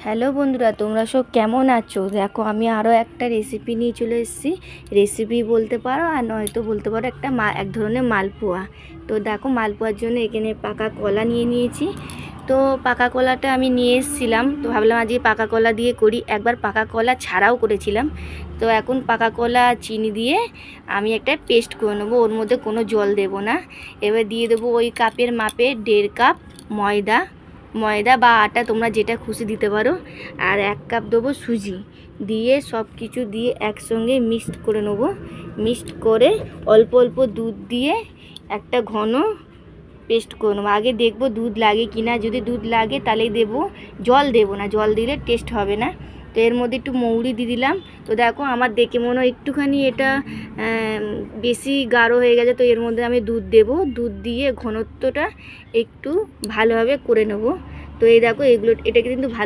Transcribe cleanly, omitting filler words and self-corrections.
Hello বন্ধুরা, তোমরা সব কেমন আছো? দেখো আমি আরও একটা রেসিপি নিয়ে চলে এসেছি। রেসিপি বলতে পারো আর নয়তো বলতে পারো এক ধরনের মালপোয়া। তো দেখো, মালপোয়ার জন্য এখানে পাকা কলা নিয়ে নিয়েছি। তো পাকা কলাটা আমি নিয়ে এসেছিলাম, তো ভাবলাম আজকে পাকা কলা দিয়ে করি। একবার পাকা কলা ছাড়াও করেছিলাম। তো এখন পাকা কলা চিনি দিয়ে আমি একটা পেস্ট করে নেবো, ওর মধ্যে কোনো জল দেব না। এবার দিয়ে দেবো ওই কাপের মাপে 1.5 কাপ ময়দা বা আটা, তোমরা যেটা খুশি দিতে পারো। আর 1 কাপ দেবো সুজি, দিয়ে সব কিছু দিয়ে একসঙ্গে মিক্সড করে নেবো। মিক্সড করে অল্প অল্প দুধ দিয়ে একটা ঘন পেস্ট করে নেবো। আগে দেখবো দুধ লাগে কি না, যদি দুধ লাগে তাহলেই দেবো, জল দেবো না, জল দিলে টেস্ট হবে না। তো এর মধ্যে একটু মৌরি দিয়ে দিলাম। তো দেখো আমার দেখে মনে হয় একটুখানি এটা বেশি গাঢ় হয়ে গেছে, তো এর মধ্যে আমি দুধ দেবো। দুধ দিয়ে ঘনত্বটা একটু ভালোভাবে করে নেব। তো এই দেখো, এটাকে কিন্তু ভালো